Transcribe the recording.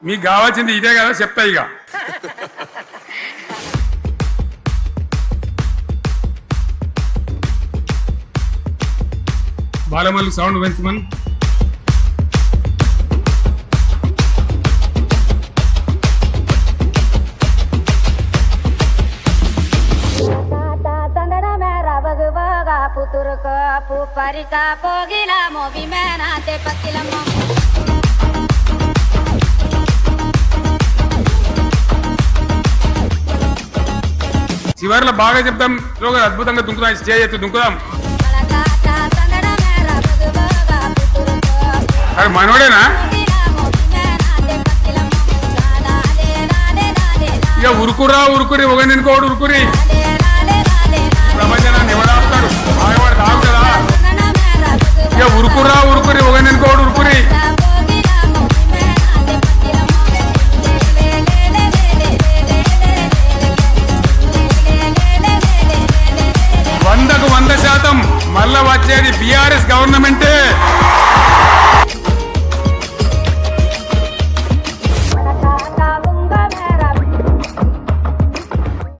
మీకు కావాల్సింది ఇదే కదా, చెప్తా ఇక. బాలమల్లి సౌండ్ పెంచమని. చివరిలో బాగా చెప్తాం, అద్భుతంగా దుంకుదాం, స్టేజ్ ఎత్తి దుంకుదాం. అరే మనోడేనా? ఇక ఉరుకురా ఉరుకురి, ఒక నినుకోడు ఉరుకురి. ప్రపంచాన్ని ఎవడాపుతాడు? ఆగవాడు తాగు కదా. ఇక ఉరుకురా ఉరుకురి, ఒక నినుకోడు ఉరుకురి. వందకు 100% మళ్ళా వచ్చేది బీఆర్ఎస్ గవర్నమెంటే.